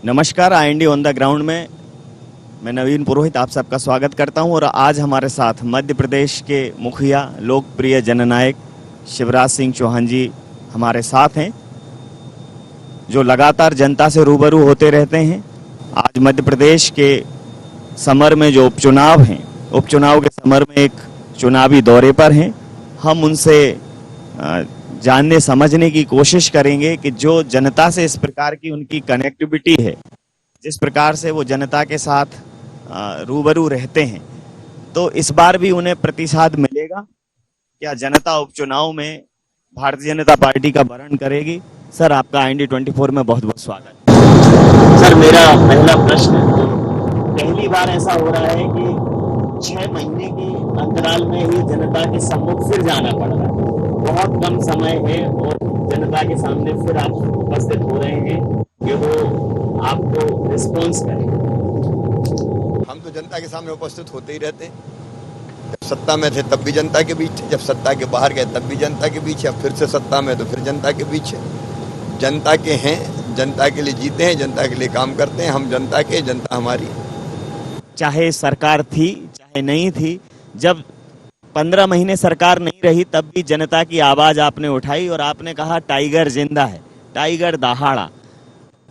नमस्कार। IND on the ground में मैं नवीन पुरोहित आप सबका स्वागत करता हूं और आज हमारे साथ मध्य प्रदेश के मुखिया लोकप्रिय जननायक शिवराज सिंह चौहान जी हमारे साथ हैं, जो लगातार जनता से रूबरू होते रहते हैं। आज मध्य प्रदेश के समर में जो उपचुनाव हैं, उपचुनाव के समर में एक चुनावी दौरे पर हैं। हम उनसे जानने समझने की कोशिश करेंगे कि जो जनता से इस प्रकार की उनकी कनेक्टिविटी है, जिस प्रकार से वो जनता के साथ रूबरू रहते हैं, तो इस बार भी उन्हें प्रतिसाद मिलेगा क्या? जनता उपचुनाव में भारतीय जनता पार्टी का वरण करेगी? सर, आपका आईएनडी 24 में बहुत बहुत स्वागत। सर, मेरा पहला प्रश्न, पहली बार ऐसा हो रहा है कि 6 महीने के अंतराल में ही जनता के सम्मुख फिर जाना पड़ रहा है। बहुत कम समय है और जनता के सामने फिर आप उपस्थित हो रहे हैं कि वो आपको रिस्पॉन्स करें। हम तो जनता के सामने उपस्थित होते ही रहते हैं। जब सत्ता में थे तब भी जनता के बीच, जब सत्ता के बाहर गए तब भी जनता के बीच, अब फिर से सत्ता में तो फिर जनता के बीच है। जनता के हैं, जनता के लिए जीते हैं, जनता के लिए काम करते हैं। हम जनता के, जनता हमारी। चाहे सरकार थी चाहे नहीं थी, जब 15 महीने सरकार नहीं रही तब भी जनता की आवाज आपने उठाई और आपने कहा टाइगर जिंदा है, टाइगर दहाड़ा।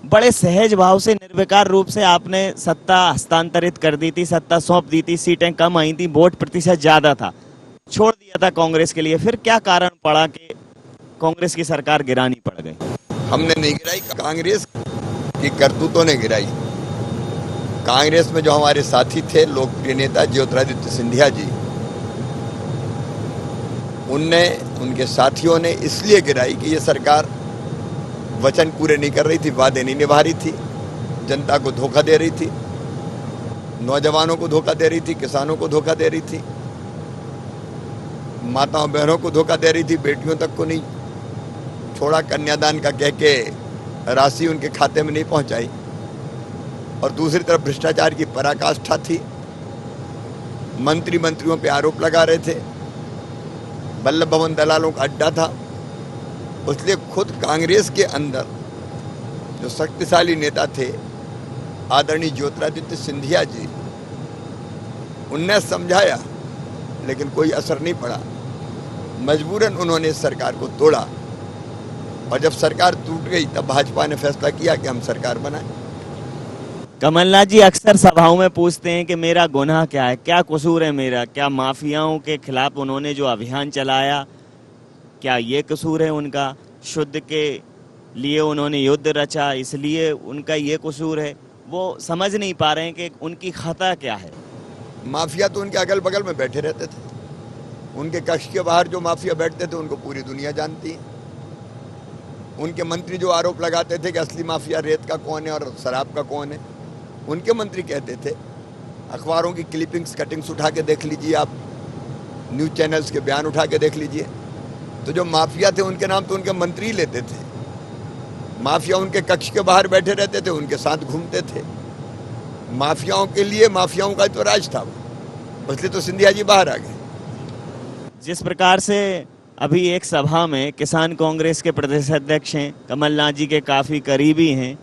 बड़े सहज भाव से, निर्विकार रूप से आपने सत्ता हस्तांतरित कर दी थी, सत्ता सौंप दी थी, सीटें कम आई थी, वोट प्रतिशत ज्यादा था, छोड़ दिया था कांग्रेस के लिए। फिर क्या कारण पड़ा कि कांग्रेस की सरकार गिरानी पड़ गई? हमने नहीं गिराई, कांग्रेस की करतूतों ने गिराई। कांग्रेस में जो हमारे साथी थे, लोकप्रिय नेता ज्योतिरादित्य सिंधिया जी, उनने, उनके साथियों ने इसलिए गिराई कि ये सरकार वचन पूरे नहीं कर रही थी, वादे नहीं निभा रही थी, जनता को धोखा दे रही थी, नौजवानों को धोखा दे रही थी, किसानों को धोखा दे रही थी, माताओं बहनों को धोखा दे रही थी, बेटियों तक को नहीं छोड़ा, कन्यादान का कह के राशि उनके खाते में नहीं पहुंचाई। और दूसरी तरफ भ्रष्टाचार की पराकाष्ठा थी। मंत्रियों पे आरोप लगा रहे थे, वल्लभ भवन दलालों का अड्डा था। इसलिए खुद कांग्रेस के अंदर जो शक्तिशाली नेता थे, आदरणीय ज्योतिरादित्य सिंधिया जी, उनने समझाया लेकिन कोई असर नहीं पड़ा। मजबूरन उन्होंने इस सरकार को तोड़ा और जब सरकार टूट गई तब भाजपा ने फैसला किया कि हम सरकार बनाएं। कमलनाथ जी अक्सर सभाओं में पूछते हैं कि मेरा गुनाह क्या है, क्या कसूर है मेरा? क्या माफियाओं के खिलाफ उन्होंने जो अभियान चलाया, क्या ये कसूर है उनका? शुद्ध के लिए उन्होंने युद्ध रचा, इसलिए उनका ये कसूर है? वो समझ नहीं पा रहे हैं कि उनकी खता क्या है। माफिया तो उनके अगल बगल में बैठे रहते थे। उनके कक्ष के बाहर जो माफिया बैठते थे उनको पूरी दुनिया जानती है। उनके मंत्री जो आरोप लगाते थे कि असली माफिया रेत का कौन है और शराब का कौन है, उनके मंत्री कहते थे। अखबारों की क्लिपिंग्स, कटिंग्स उठा के देख लीजिए आप, न्यूज़ चैनल्स के बयान उठा के देख लीजिए। तो जो माफिया थे उनके नाम तो उनके मंत्री लेते थे। माफिया उनके कक्ष के बाहर बैठे रहते थे, उनके साथ घूमते थे। माफियाओं के लिए माफियाओं का तो राज था, इसलिए तो सिंधिया जी बाहर आ गए। जिस प्रकार से अभी एक सभा में किसान कांग्रेस के प्रदेश अध्यक्ष हैं, कमलनाथ जी के काफ़ी करीबी हैं,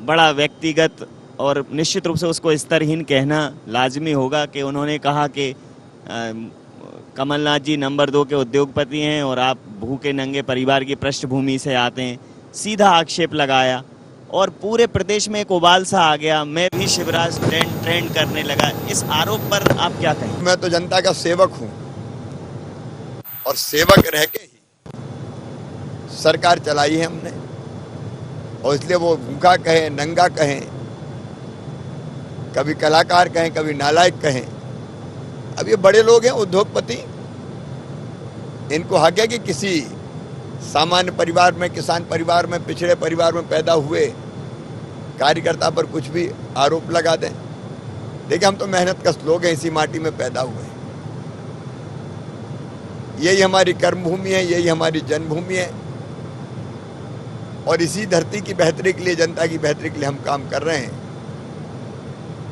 बड़ा व्यक्तिगत और निश्चित रूप से उसको स्तरहीन कहना लाजमी होगा कि उन्होंने कहा कि कमलनाथ जी नंबर 2 के उद्योगपति हैं और आप भूखे नंगे परिवार की पृष्ठभूमि से आते हैं। सीधा आक्षेप लगाया और पूरे प्रदेश में एक उबाल सा आ गया। मैं भी शिवराज ट्रेंड करने लगा। इस आरोप पर आप क्या कहें? मैं तो जनता का सेवक हूं और सेवक रह के ही सरकार चलाई है हमने। और इसलिए वो भूखा कहें, नंगा कहें, कभी कलाकार कहें, कभी नालायक कहें। अब ये बड़े लोग हैं, उद्योगपति, इनको हक है कि किसी सामान्य परिवार में, किसान परिवार में, पिछड़े परिवार में पैदा हुए कार्यकर्ता पर कुछ भी आरोप लगा दें। देखिए, हम तो मेहनतकश लोग हैं, इसी माटी में पैदा हुए हैं। यही हमारी कर्मभूमि है, यही हमारी जन्मभूमि है और इसी धरती की बेहतरी के लिए, जनता की बेहतरी के लिए हम काम कर रहे हैं।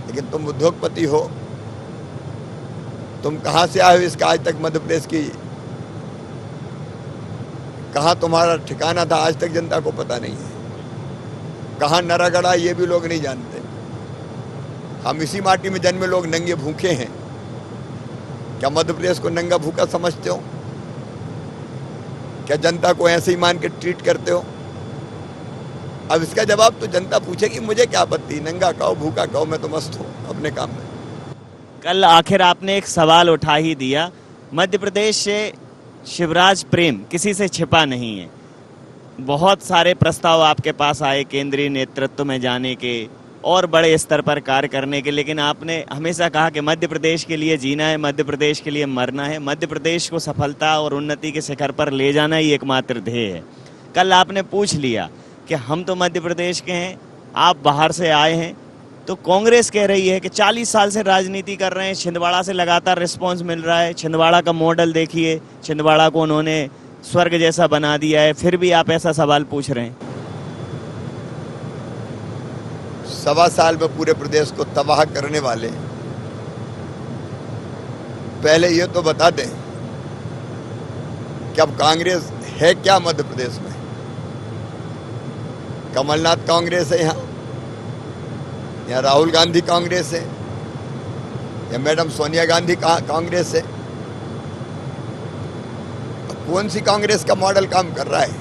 लेकिन तुम उद्योगपति हो, तुम कहाँ से आए हो इसका आज तक मध्य प्रदेश की कहाँ तुम्हारा ठिकाना था आज तक जनता को पता नहीं है। कहाँ नरा गड़ा ये भी लोग नहीं जानते। हम इसी माटी में जन्मे लोग नंगे भूखे हैं। क्या मध्य प्रदेश को नंगा भूखा समझते हो? क्या जनता को ऐसे ही मान के ट्रीट करते हो? अब इसका जवाब तो जनता पूछेगी, मुझे क्या आपत्ति, नंगा कहो भूखा कहो, मैं तो मस्त हूँ अपने काम में। कल आखिर आपने एक सवाल उठा ही दिया। मध्य प्रदेश से शिवराज प्रेम किसी से छिपा नहीं है। बहुत सारे प्रस्ताव आपके पास आए केंद्रीय नेतृत्व में जाने के और बड़े स्तर पर कार्य करने के, लेकिन आपने हमेशा कहा कि मध्य प्रदेश के लिए जीना है, मध्य प्रदेश के लिए मरना है, मध्य प्रदेश को सफलता और उन्नति के शिखर पर ले जाना ही एकमात्र ध्येय है। कल आपने पूछ लिया कि हम तो मध्य प्रदेश के हैं, आप बाहर से आए हैं, तो कांग्रेस कह रही है कि 40 साल से राजनीति कर रहे हैं, छिंदवाड़ा से लगातार रिस्पांस मिल रहा है, छिंदवाड़ा का मॉडल देखिए, छिंदवाड़ा को उन्होंने स्वर्ग जैसा बना दिया है, फिर भी आप ऐसा सवाल पूछ रहे हैं। 1.25 साल में पूरे प्रदेश को तबाह करने वाले, पहले ये तो बता दें कि अब कांग्रेस है क्या मध्य प्रदेश में? कमलनाथ कांग्रेस है यहाँ राहुल गांधी कांग्रेस है, या मैडम सोनिया गांधी कांग्रेस है? कौन सी कांग्रेस का मॉडल काम कर रहा है?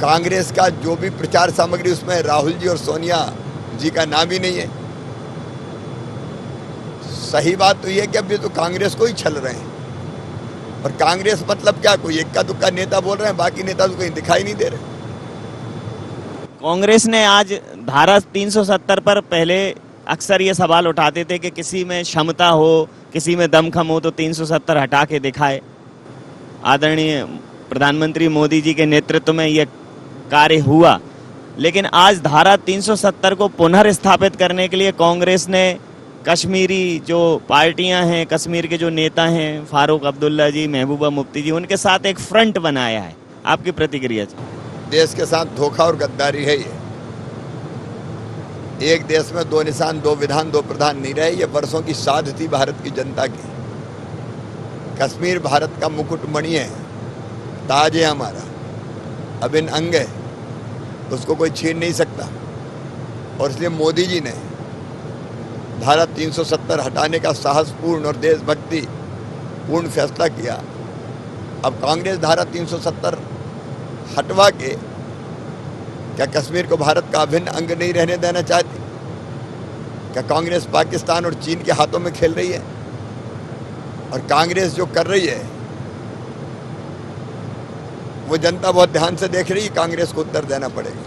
कांग्रेस का जो भी प्रचार सामग्री उसमें राहुल जी और सोनिया जी का नाम ही नहीं है। सही बात तो यह कि अब ये तो कांग्रेस को ही छल रहे हैं। और कांग्रेस मतलब क्या, कोई इक्का दुक्का नेता बोल रहे हैं, बाकी नेता तो कहीं दिखाई नहीं दे रहे। कांग्रेस ने आज धारा 370 पर पहले अक्सर ये सवाल उठाते थे कि किसी में क्षमता हो, किसी में दमखम हो तो 370 हटा के दिखाए। आदरणीय प्रधानमंत्री मोदी जी के नेतृत्व में यह कार्य हुआ, लेकिन आज धारा 370 को पुनर्स्थापित करने के लिए कांग्रेस ने कश्मीरी जो पार्टियां हैं, कश्मीर के जो नेता हैं, फारूक अब्दुल्ला जी, महबूबा मुफ्ती जी, उनके साथ एक फ्रंट बनाया है। आपकी प्रतिक्रिया? देश के साथ धोखा और गद्दारी है ये। एक देश में 2 निशान 2 विधान 2 प्रधान नहीं रहे, ये वर्षों की साध थी भारत की जनता की। कश्मीर भारत का मुकुटमणि है, ताज है हमारा, अभिन्न अंग है, उसको कोई छीन नहीं सकता। और इसलिए मोदी जी ने धारा 370 हटाने का साहसपूर्ण और देशभक्ति पूर्ण फैसला किया। अब कांग्रेस धारा 370 हटवा के क्या कश्मीर को भारत का अभिन्न अंग नहीं रहने देना चाहती? क्या कांग्रेस पाकिस्तान और चीन के हाथों में खेल रही है? और कांग्रेस जो कर रही है वो जनता बहुत ध्यान से देख रही है, कांग्रेस को उत्तर देना पड़ेगा।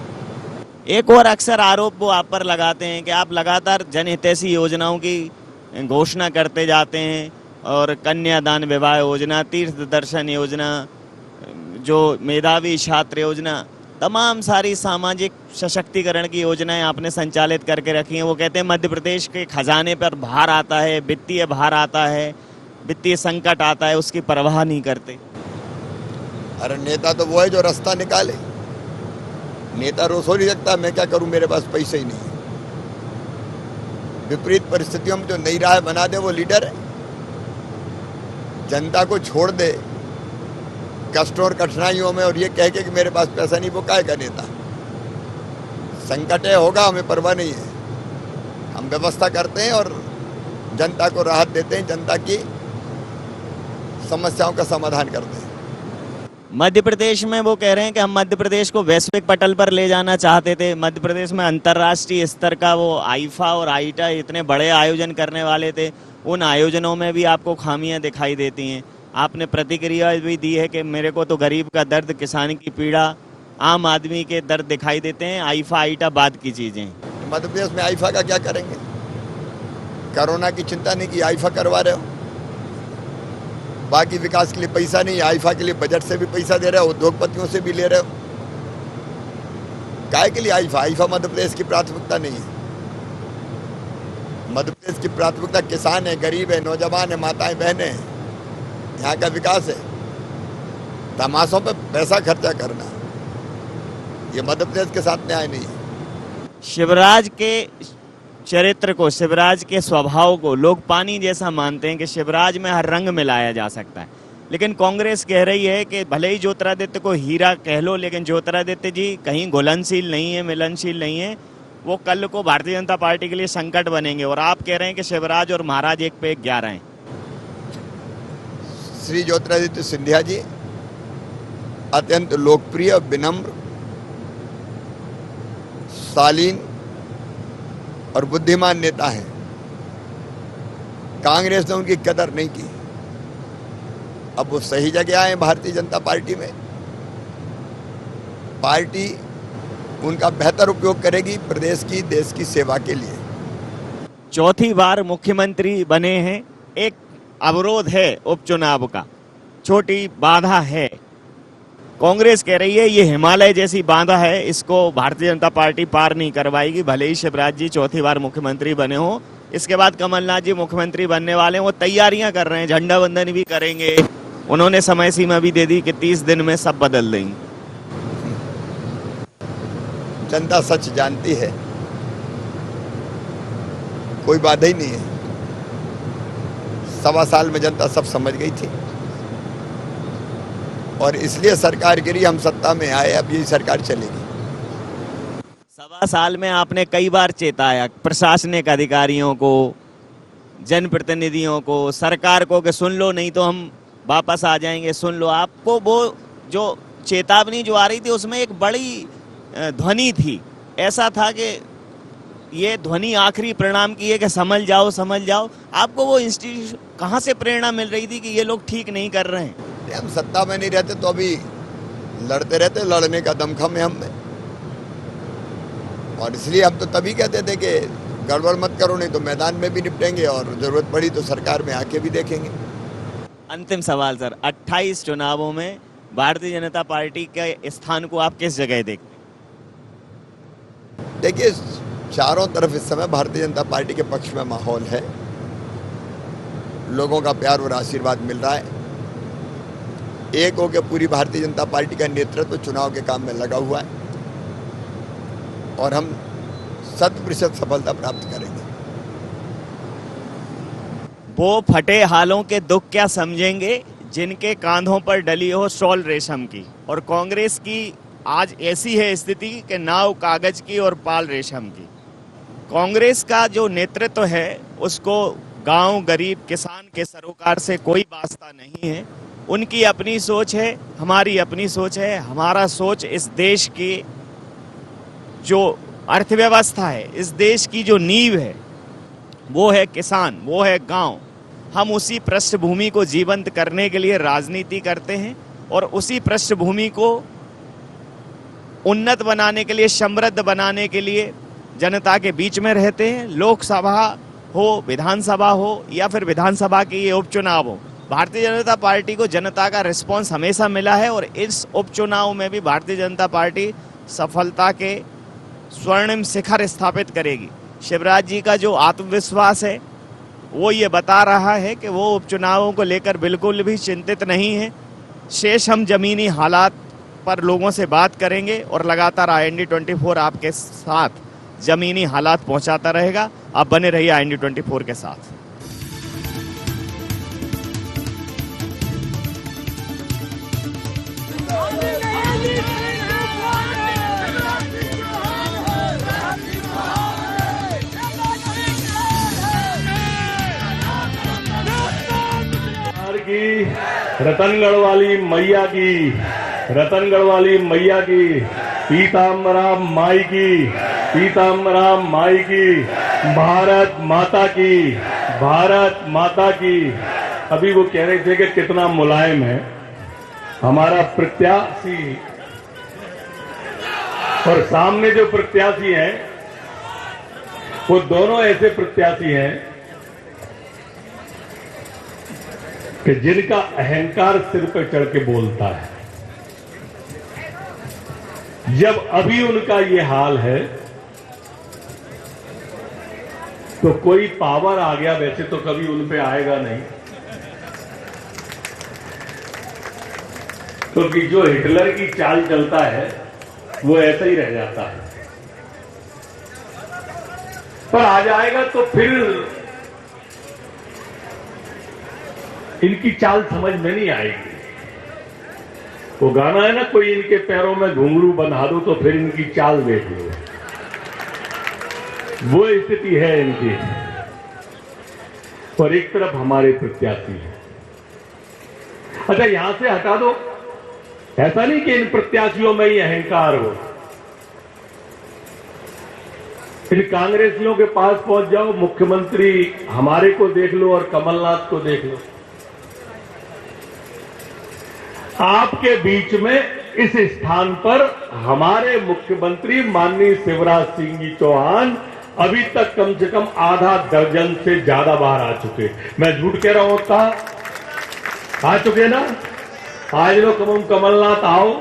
एक और अक्सर आरोप वो आप पर लगाते हैं कि आप लगातार जनहितैषी योजनाओं की घोषणा करते जाते हैं, और कन्यादान विवाह योजना, तीर्थ दर्शन योजना, जो मेधावी छात्र योजना, तमाम सारी सामाजिक सशक्तिकरण की योजनाएं आपने संचालित करके रखी हैं। वो कहते हैं मध्य प्रदेश के खजाने पर भार आता है, वित्तीय भार आता है, वित्तीय संकट आता है, उसकी परवाह नहीं करते। अरे नेता तो वो है जो रास्ता निकाले। नेता रोज हो नहीं सकता मैं क्या करूं, मेरे पास पैसे ही नहीं है। विपरीत परिस्थितियों में जो नई राह बना दे वो लीडर है। जनता को छोड़ दे कष्टों और कठिनाइयों में और ये कह के कि मेरे पास पैसा नहीं, वो काहे का नेता? संकट है, होगा, हमें परवाह नहीं है। हम व्यवस्था करते हैं और जनता को राहत देते हैं, जनता की समस्याओं का समाधान करते हैं। मध्य प्रदेश में वो कह रहे हैं कि हम मध्य प्रदेश को वैश्विक पटल पर ले जाना चाहते थे। मध्य प्रदेश में अंतर्राष्ट्रीय स्तर का वो आईफा और आईटा इतने बड़े आयोजन करने वाले थे, उन आयोजनों में भी आपको खामियां दिखाई देती हैं। आपने प्रतिक्रिया भी दी है कि मेरे को तो गरीब का दर्द, किसान की पीड़ा, आम आदमी के दर्द दिखाई देते हैं, आईफा आईटा बाद की चीजें। मध्य प्रदेश में आईफा का क्या करेंगे? कोरोना की चिंता नहीं की, आईफा करवा रहे हो। बाकी विकास के लिए पैसा नहीं, आईफा के लिए बजट से भी पैसा दे रहे हो, उद्योगपतियों से भी ले रहे हो। काय के लिए आईफा? आईफा मध्य प्रदेश की प्राथमिकता नहीं है। मध्य प्रदेश की प्राथमिकता किसान है, गरीब है, नौजवान है, माताएं बहनें हैं, यहाँ का विकास है। तमाशों पे पैसा खर्चा करना ये मध्य प्रदेश के साथ न्याय नहीं है। शिवराज के चरित्र को, शिवराज के स्वभाव को लोग पानी जैसा मानते हैं कि शिवराज में हर रंग मिलाया जा सकता है। लेकिन कांग्रेस कह रही है कि भले ही ज्योतिरादित्य को हीरा कह लो, लेकिन ज्योतिरादित्य जी कहीं घुलनशील नहीं है, मिलनशील नहीं है। वो कल को भारतीय जनता पार्टी के लिए संकट बनेंगे। और आप कह रहे हैं कि शिवराज और महाराज एक पे 11 हैं। श्री ज्योतिरादित्य सिंधिया जी अत्यंत लोकप्रिय, विनम्र, शालीन और बुद्धिमान नेता हैं। कांग्रेस ने उनकी कदर नहीं की। अब वो सही जगह आए भारतीय जनता पार्टी में। पार्टी उनका बेहतर उपयोग करेगी प्रदेश की, देश की सेवा के लिए। चौथी बार मुख्यमंत्री बने हैं। एक अवरोध है उपचुनाव का, छोटी बाधा है। कांग्रेस कह रही है ये हिमालय जैसी बाधा है, इसको भारतीय जनता पार्टी पार नहीं करवाएगी, भले ही शिवराज जी चौथी बार मुख्यमंत्री बने हो। इसके बाद कमलनाथ जी मुख्यमंत्री बनने वाले हैं। वो तैयारियां कर रहे हैं, झंडा वंदन भी करेंगे। उन्होंने समय सीमा भी दे दी कि 30 दिन में सब बदल देंगे। जनता सच जानती है, कोई बाधा ही नहीं है। 1.25 साल में जनता सब समझ गई थी और इसलिए सरकार गिरी, हम सत्ता में आए, अब यही सरकार चलेगी। 1.25 साल में आपने कई बार चेताया प्रशासनिक अधिकारियों को, जनप्रतिनिधियों को, सरकार को कि सुन लो नहीं तो हम वापस आ जाएंगे, सुन लो। आपको वो जो चेतावनी जो आ रही थी उसमें एक बड़ी ध्वनि थी। ऐसा था कि ये ध्वनि आखिरी परिणाम की है कि समझ जाओ, समझ जाओ। आपको वो इंस्टीट्यूशन कहाँ से प्रेरणा मिल रही थी कि ये लोग ठीक नहीं कर रहे हैं? हम सत्ता में नहीं रहते तो अभी लड़ते रहते, लड़ने का दमखम है हमें। और इसलिए हम तो तभी कहते थे कि गड़बड़ मत करो, नहीं तो मैदान में भी निपटेंगे और जरूरत पड़ी तो सरकार में आके भी देखेंगे। अंतिम सवाल सर, 28 चुनावों में भारतीय जनता पार्टी के स्थान को आप किस जगह देखते हैं? देखिए, चारों तरफ इस समय भारतीय जनता पार्टी के पक्ष में माहौल है। लोगों का प्यार और आशीर्वाद मिल रहा है। एक होकर पूरी भारतीय जनता पार्टी का नेतृत्व चुनाव के काम में लगा हुआ है और हम 100% सफलता प्राप्त करेंगे। वो फटे हालों के दुख क्या समझेंगे जिनके कांधों पर डली हो शॉल रेशम की। और कांग्रेस की आज ऐसी है स्थिति कि नाव कागज की और पाल रेशम की। कांग्रेस का जो नेतृत्व है उसको गांव, गरीब, किसान के सरोकार से कोई वास्ता नहीं है। उनकी अपनी सोच है, हमारी अपनी सोच है। हमारा सोच इस देश की जो अर्थव्यवस्था है, इस देश की जो नींव है, वो है किसान, वो है गांव। हम उसी पृष्ठभूमि को जीवंत करने के लिए राजनीति करते हैं और उसी पृष्ठभूमि को उन्नत बनाने के लिए, समृद्ध बनाने के लिए जनता के बीच में रहते हैं। लोकसभा हो, विधानसभा हो या फिर विधानसभा के ये उपचुनाव हो, भारतीय जनता पार्टी को जनता का रिस्पांस हमेशा मिला है और इस उपचुनाव में भी भारतीय जनता पार्टी सफलता के स्वर्णिम शिखर स्थापित करेगी। शिवराज जी का जो आत्मविश्वास है वो ये बता रहा है कि वो उपचुनावों को लेकर बिल्कुल भी चिंतित नहीं है। शेष हम जमीनी हालात पर लोगों से बात करेंगे और लगातार IND24 आपके साथ जमीनी हालात पहुंचाता रहेगा। आप बने रहिए IND24 के साथ। की रतनगढ़ वाली मैया की, रतनगढ़ वाली मैया की, पीताम्बरा माई की, पीताम्बरा माई की, भारत माता की, भारत माता की। अभी वो कह रहे थे कि कितना मुलायम है हमारा प्रत्याशी, और सामने जो प्रत्याशी हैं वो दोनों ऐसे प्रत्याशी हैं कि जिनका अहंकार सिर पर चढ़ के बोलता है। जब अभी उनका ये हाल है तो कोई पावर आ गया, वैसे तो कभी उन पे आएगा नहीं, क्योंकि जो हिटलर की चाल चलता है वो ऐसा ही रह जाता है। पर आ जाएगा तो फिर इनकी चाल समझ में नहीं आएगी। वो गाना है ना, कोई इनके पैरों में घुंघरू बंधा दो तो फिर इनकी चाल देख लो, वो स्थिति है इनकी। और एक तरफ हमारे प्रत्याशी हैं। अच्छा, यहां से हटा दो, ऐसा नहीं कि इन प्रत्याशियों में ही अहंकार हो। इन कांग्रेसियों के पास पहुंच जाओ, मुख्यमंत्री हमारे को देख लो और कमलनाथ को देख लो। आपके बीच में इस स्थान पर हमारे मुख्यमंत्री माननीय शिवराज सिंह जी चौहान अभी तक कम से कम आधा दर्जन से ज्यादा बार आ चुके। मैं झूठ कह रहा होता, आ चुके ना। आज लो कबहू कमलनाथ आओ,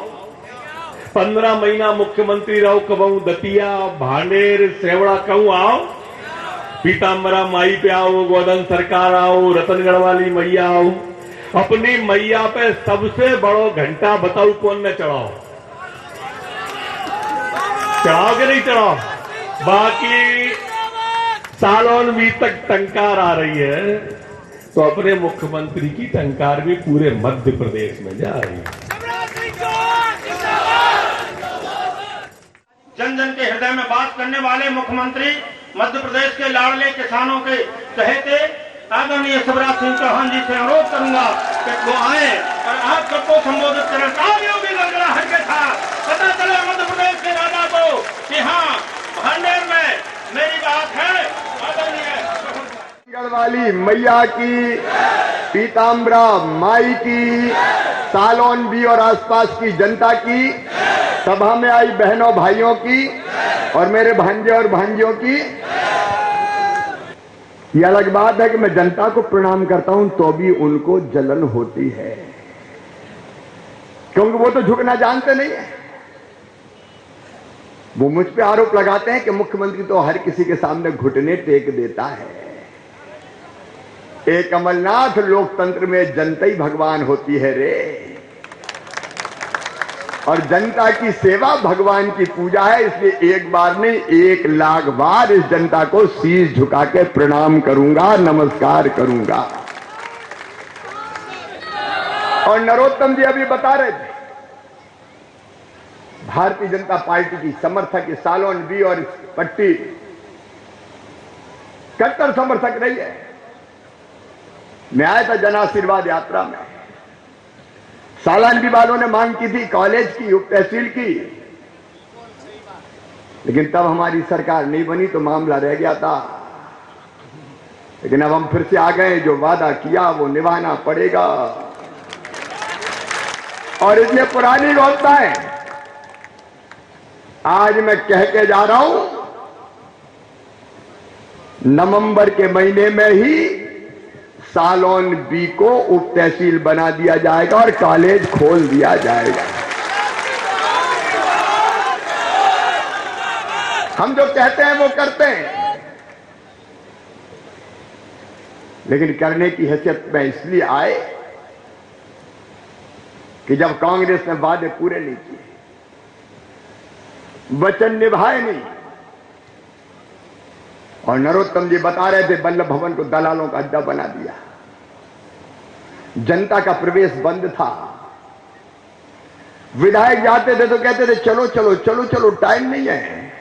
15 महीना मुख्यमंत्री रहो, कबहू दतिया भांडेर सेवड़ा कहूं आओ, पीताम्बरा माई पे आओ, गोदन सरकार आओ, रतनगढ़ वाली मैया आओ। अपनी मैया पे सबसे बड़ो घंटा बताओ कौन ने चढ़ाओ? चढ़ाओ कि नहीं चढ़ाओ? बाकी सालों भी तक टंकार आ रही है, तो अपने मुख्यमंत्री की टंकार भी पूरे मध्य प्रदेश में जा रही है। जन जन के हृदय में बात करने वाले मुख्यमंत्री, मध्य प्रदेश के लाडले किसानों के चहेते आदरणीय शिवराज सिंह चौहान जी से अनुरोध करूंगा कि वो आए और आप सबको संबोधित करें। तालियों की गड़गड़ाहट के साथ पता चले मध्य प्रदेश के राजा को कि हाँ, भांडेर में मेरी बात है। आदरणीय वाली मैया की, पीताम्बरा माई की, सालोन भी और आसपास की जनता की, सभा में आई बहनों भाइयों की और मेरे भांजे और भांजियों की। ये अलग बात है कि मैं जनता को प्रणाम करता हूं तो भी उनको जलन होती है, क्योंकि वो तो झुकना जानते नहीं है। वो मुझ पे आरोप लगाते हैं कि मुख्यमंत्री तो हर किसी के सामने घुटने टेक देता है। एक कमलनाथ, लोकतंत्र में जनता ही भगवान होती है रे, और जनता की सेवा भगवान की पूजा है। इसलिए एक बार नहीं 1 लाख बार इस जनता को शीश झुका के प्रणाम करूंगा, नमस्कार करूंगा। और नरोत्तम जी अभी बता रहे थे, भारतीय जनता पार्टी की समर्थक सालोन बी और पट्टी कट्टर समर्थक रही है। मैं आया था जन आशीर्वाद यात्रा में, सालान भी वालों ने मांग की थी कॉलेज की, उप तहसील की, लेकिन तब हमारी सरकार नहीं बनी तो मामला रह गया था। लेकिन अब हम फिर से आ गए, जो वादा किया वो निभाना पड़ेगा। और इसलिए पुरानी घोषणाएं आज मैं कह के जा रहा हूं, नवंबर के महीने में ही सालोन बी को उप तहसील बना दिया जाएगा और कॉलेज खोल दिया जाएगा। हम जो कहते हैं वो करते हैं, लेकिन करने की हैसियत में इसलिए आए कि जब कांग्रेस ने वादे पूरे नहीं किए, वचन निभाए नहीं, और नरोत्तम जी बता रहे थे वल्लभ भवन को दलालों का अड्डा बना दिया, जनता का प्रवेश बंद था। विधायक जाते थे तो कहते थे चलो चलो चलो चलो, टाइम नहीं है।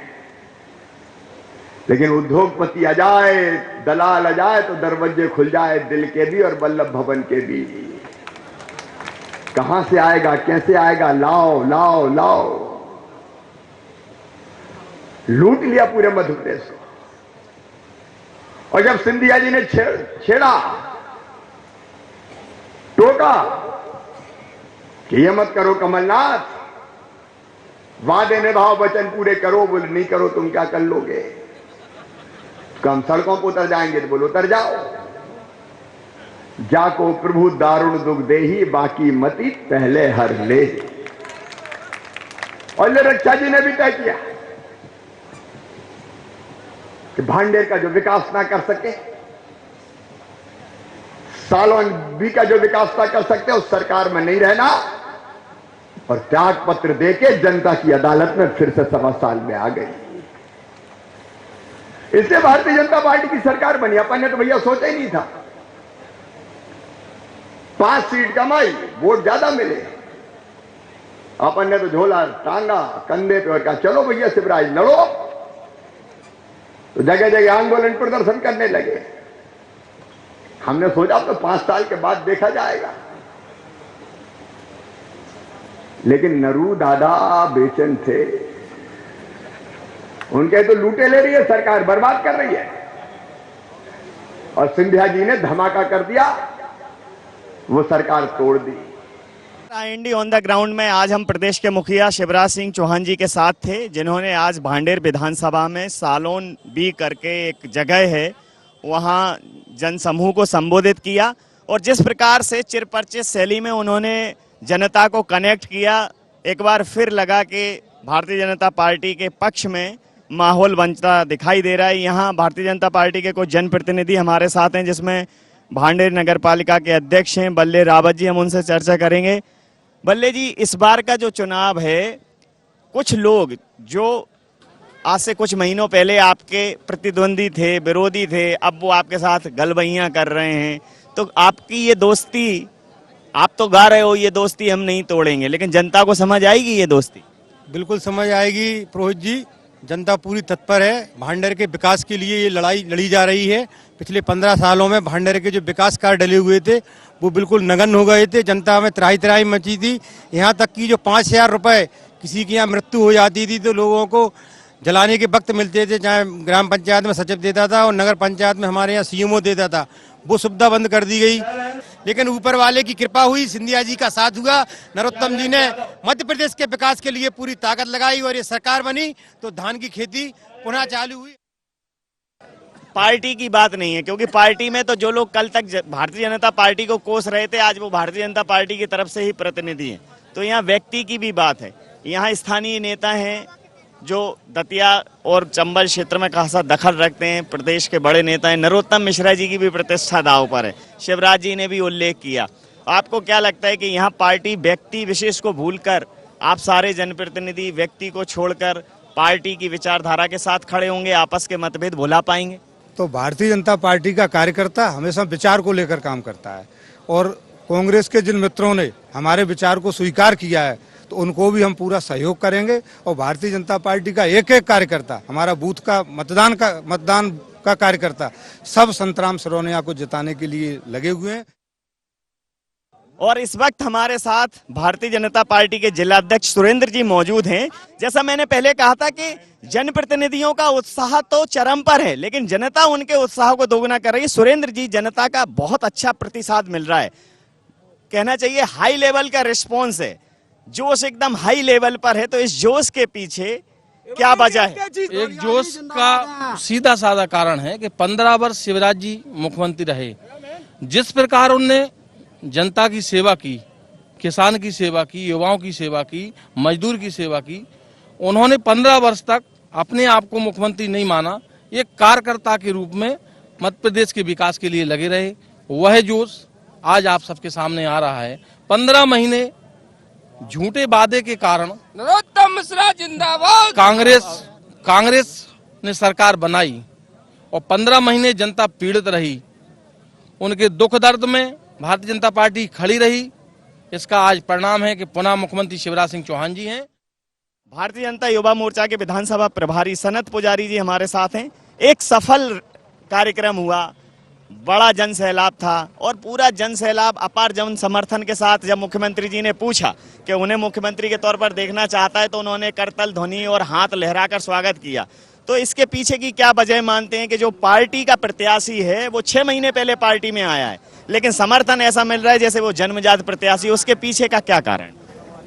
लेकिन उद्योगपति आ जाए, दलाल आ जाए तो दरवाजे खुल जाए, दिल के भी और वल्लभ भवन के भी। कहां से आएगा, कैसे आएगा, लाओ लाओ लाओ। लूट लिया पूरे मध्य प्रदेश को। और जब सिंधिया जी ने छेड़ा, टोका कि ये मत करो कमलनाथ, वादे निभाओ, वचन पूरे करो, बोले नहीं करो तुम क्या कर लोगे, तो हम सड़कों पर उतर जाएंगे। तो बोलो उतर जाओ। जाको प्रभु दारुण दुख देही, बाकी मती पहले हर ले। और रक्षा जी ने भी तय किया कि भांडेर का जो विकास ना कर सके, सालोन बी का जो विकास ना कर सकते, उस सरकार में नहीं रहना, और त्याग पत्र देके जनता की अदालत में फिर से 1.25 साल में आ गई। इससे भारतीय जनता पार्टी की सरकार बनी। अपन ने तो भैया सोचा ही नहीं था। 5 सीट कमाई, वोट ज्यादा मिले। अपन ने तो झोला टांगा कंधे पे और कहा चलो भैया शिवराज लड़ो। तो जगह जगह आंदोलन प्रदर्शन करने लगे। हमने सोचा अब तो 5 साल के बाद देखा जाएगा, लेकिन नरू दादा बेचैन थे। उनके तो लूटे ले रही है सरकार, बर्बाद कर रही है, और सिंधिया जी ने धमाका कर दिया, वो सरकार तोड़ दी। आईएनडी ऑन द ग्राउंड में आज हम प्रदेश के मुखिया शिवराज सिंह चौहान जी के साथ थे, जिन्होंने आज भांडेर विधानसभा में सालोन बी करके एक जगह है वहां जनसमूह को संबोधित किया, और जिस प्रकार से चिरपरिचित शैली में उन्होंने जनता को कनेक्ट किया, एक बार फिर लगा कि भारतीय जनता पार्टी के पक्ष में माहौल बनता दिखाई दे रहा है। यहाँ भारतीय जनता पार्टी के कुछ जनप्रतिनिधि हमारे साथ हैं, जिसमें भांडेर नगर पालिका के अध्यक्ष हैं बल्ले रावत जी, हम उनसे चर्चा करेंगे। बल्ले जी, इस बार का जो चुनाव है, कुछ लोग जो आज से कुछ महीनों पहले आपके प्रतिद्वंदी थे, विरोधी थे, अब वो आपके साथ गलबैयां कर रहे हैं, तो आपकी ये दोस्ती, आप तो गा रहे हो ये दोस्ती हम नहीं तोड़ेंगे, लेकिन जनता को समझ आएगी ये दोस्ती? बिल्कुल समझ आएगी पुरोहित जी, जनता पूरी तत्पर है। भांडेर के विकास के लिए ये लड़ाई लड़ी जा रही है। पिछले 15 सालों में भांडेर के जो विकास कार्य डले हुए थे वो बिल्कुल नगण्य हो गए थे। जनता में त्राही त्राही मची थी, यहाँ तक कि जो 5,000 रुपए किसी की यहाँ मृत्यु हो जाती थी तो लोगों को जलाने के वक्त मिलते थे, चाहे ग्राम पंचायत में सचिव देता था और नगर पंचायत में हमारे यहाँ सीएमओ देता था, वो सुविधा बंद कर दी गई। लेकिन ऊपर वाले की कृपा हुई, सिंधिया जी का साथ हुआ, नरोत्तम जी ने मध्य प्रदेश के विकास के लिए पूरी ताकत लगाई और ये सरकार बनी तो धान की खेती पुनः चालू हुई। पार्टी की बात नहीं है, क्योंकि पार्टी में तो जो लोग कल तक भारतीय जनता पार्टी को कोस रहे थे, आज वो भारतीय जनता पार्टी की तरफ से ही प्रतिनिधि हैं। तो यहाँ व्यक्ति की भी बात है। यहाँ स्थानीय नेता हैं जो दतिया और चंबल क्षेत्र में खासा दखल रखते हैं, प्रदेश के बड़े नेता हैं। नरोत्तम मिश्रा जी की भी प्रतिष्ठा दांव पर है, शिवराज जी ने भी उल्लेख किया। आपको क्या लगता है कि यहाँ पार्टी व्यक्ति विशेष को भूलकर, आप सारे जनप्रतिनिधि व्यक्ति को छोड़कर पार्टी की विचारधारा के साथ खड़े होंगे, आपस के मतभेद भुला पाएंगे? तो भारतीय जनता पार्टी का कार्यकर्ता हमेशा विचार को लेकर काम करता है, और कांग्रेस के जिन मित्रों ने हमारे विचार को स्वीकार किया है तो उनको भी हम पूरा सहयोग करेंगे। और भारतीय जनता पार्टी का एक एक कार्यकर्ता, हमारा बूथ का मतदान का कार्यकर्ता, सब संतराम सिरोनिया को जिताने के लिए लगे हुए हैं। और इस वक्त हमारे साथ भारतीय जनता पार्टी के जिला अध्यक्ष सुरेंद्र जी मौजूद हैं। जैसा मैंने पहले कहा था कि जनप्रतिनिधियों का उत्साह तो चरम पर है, लेकिन जनता उनके उत्साह को दोगुना कर रही है। सुरेंद्र जी, जनता का बहुत अच्छा प्रतिसाद मिल रहा है, कहना चाहिए हाई लेवल का रिस्पॉन्स है, जोश एकदम हाई लेवल पर है। तो इस जोश के पीछे क्या वजह है? एक जोश का सीधा साधा कारण है कि 15 वर्ष शिवराज जी मुख्यमंत्री रहे। जिस प्रकार उनने जनता की सेवा की, किसान की सेवा की, युवाओं की सेवा की, मजदूर की सेवा की, उन्होंने 15 वर्ष तक अपने आप को मुख्यमंत्री नहीं माना, एक कार्यकर्ता के रूप में मध्य प्रदेश के विकास के लिए लगे रहे। वह जोश आज आप सबके सामने आ रहा है। 15 महीने झूठे वादे के कारण नरोत्तम मिश्रा जिंदाबाद, कांग्रेस ने सरकार बनाई और 15 महीने जनता पीड़ित रही। उनके दुख दर्द में भारतीय जनता पार्टी खड़ी रही। इसका आज परिणाम है कि पुनः मुख्यमंत्री शिवराज सिंह चौहान जी हैं। भारतीय जनता युवा मोर्चा के विधानसभा प्रभारी सनत पुजारी जी हमारे साथ हैं। एक सफल कार्यक्रम हुआ, बड़ा जन सैलाब था, और पूरा जन सैलाब अपार जन समर्थन के साथ जब मुख्यमंत्री जी ने पूछा कि उन्हें मुख्यमंत्री के तौर पर देखना चाहता है, तो उन्होंने करतल ध्वनि और हाथ लहराकर स्वागत किया। तो इसके पीछे की क्या वजह मानते हैं कि जो पार्टी का प्रत्याशी है वो 6 महीने पहले पार्टी में आया है, लेकिन समर्थन ऐसा मिल रहा है जैसे वो जन्मजात प्रत्याशी? उसके पीछे का क्या कारण?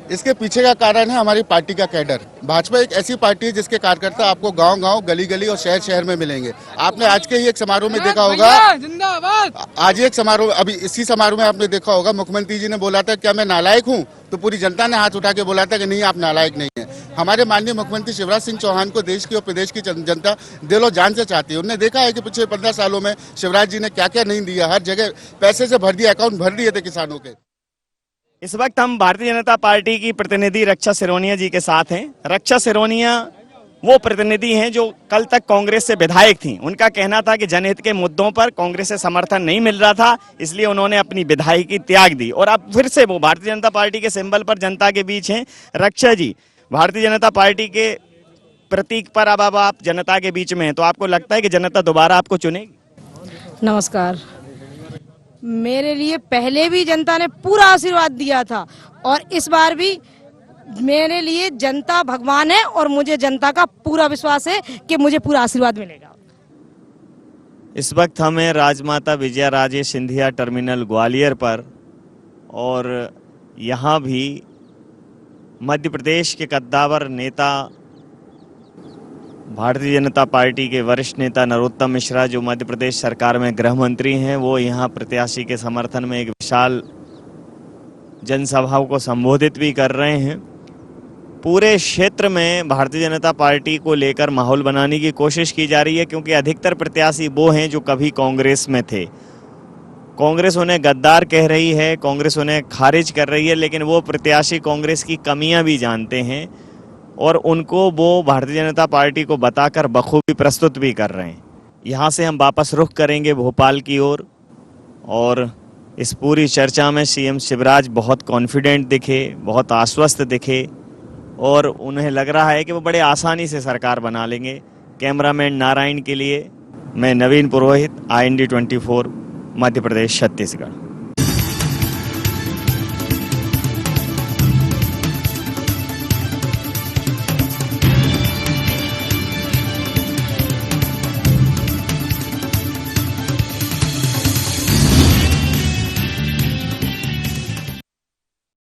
इसके पीछे का कारण है हमारी पार्टी का कैडर। भाजपा एक ऐसी पार्टी है जिसके कार्यकर्ता आपको गांव-गांव, गली-गली और शहर-शहर में मिलेंगे। आपने आज के ही एक समारोह में देखा होगा, आज एक समारोह, अभी इसी समारोह में आपने देखा होगा, मुख्यमंत्री जी ने बोला था क्या मैं नालायक हूं, तो पूरी जनता ने हाथ उठा के बोला था कि नहीं, आप नालायक नहीं है। हमारे माननीय मुख्यमंत्री शिवराज सिंह चौहान को देश की और प्रदेश की जनता दिलो जान से चाहती है। उन्होंने देखा है कि पिछले 15 सालों में शिवराज जी ने क्या क्या नहीं दिया, हर जगह पैसे से भर दिया, अकाउंट भर दिए थे किसानों के। इस वक्त हम भारतीय जनता पार्टी की प्रतिनिधि रक्षा सिरोनिया जी के साथ हैं। रक्षा सिरोनिया, वो प्रतिनिधि हैं जो कल तक कांग्रेस से विधायक थीं। उनका कहना था कि जनहित के मुद्दों पर कांग्रेस से समर्थन नहीं मिल रहा था, इसलिए उन्होंने अपनी विधायकी त्याग दी और अब फिर से वो भारतीय जनता पार्टी के सिंबल पर जनता के बीच हैं। रक्षा जी, भारतीय जनता पार्टी के प्रतीक पर अब आप जनता के बीच में हैं, तो आपको लगता है कि जनता दोबारा आपको चुनेगी? नमस्कार। मेरे लिए पहले भी जनता ने पूरा आशीर्वाद दिया था और इस बार भी मेरे लिए जनता भगवान है और मुझे जनता का पूरा विश्वास है कि मुझे पूरा आशीर्वाद मिलेगा। इस वक्त हमें राजमाता विजया राजे सिंधिया टर्मिनल ग्वालियर पर, और यहाँ भी मध्य प्रदेश के कद्दावर नेता भारतीय जनता पार्टी के वरिष्ठ नेता नरोत्तम मिश्रा, जो मध्य प्रदेश सरकार में गृह मंत्री हैं, वो यहाँ प्रत्याशी के समर्थन में एक विशाल जनसभा को संबोधित भी कर रहे हैं। पूरे क्षेत्र में भारतीय जनता पार्टी को लेकर माहौल बनाने की कोशिश की जा रही है, क्योंकि अधिकतर प्रत्याशी वो हैं जो कभी कांग्रेस में थे। कांग्रेस उन्हें गद्दार कह रही है, कांग्रेस उन्हें खारिज कर रही है, लेकिन वो प्रत्याशी कांग्रेस की कमियां भी जानते हैं और उनको वो भारतीय जनता पार्टी को बताकर बखूबी प्रस्तुत भी कर रहे हैं। यहाँ से हम वापस रुख करेंगे भोपाल की ओर, और इस पूरी चर्चा में सीएम शिवराज बहुत कॉन्फिडेंट दिखे, बहुत आश्वस्त दिखे और उन्हें लग रहा है कि वो बड़े आसानी से सरकार बना लेंगे। कैमरामैन नारायण के लिए मैं नवीन पुरोहित, IND 24, मध्य प्रदेश, छत्तीसगढ़।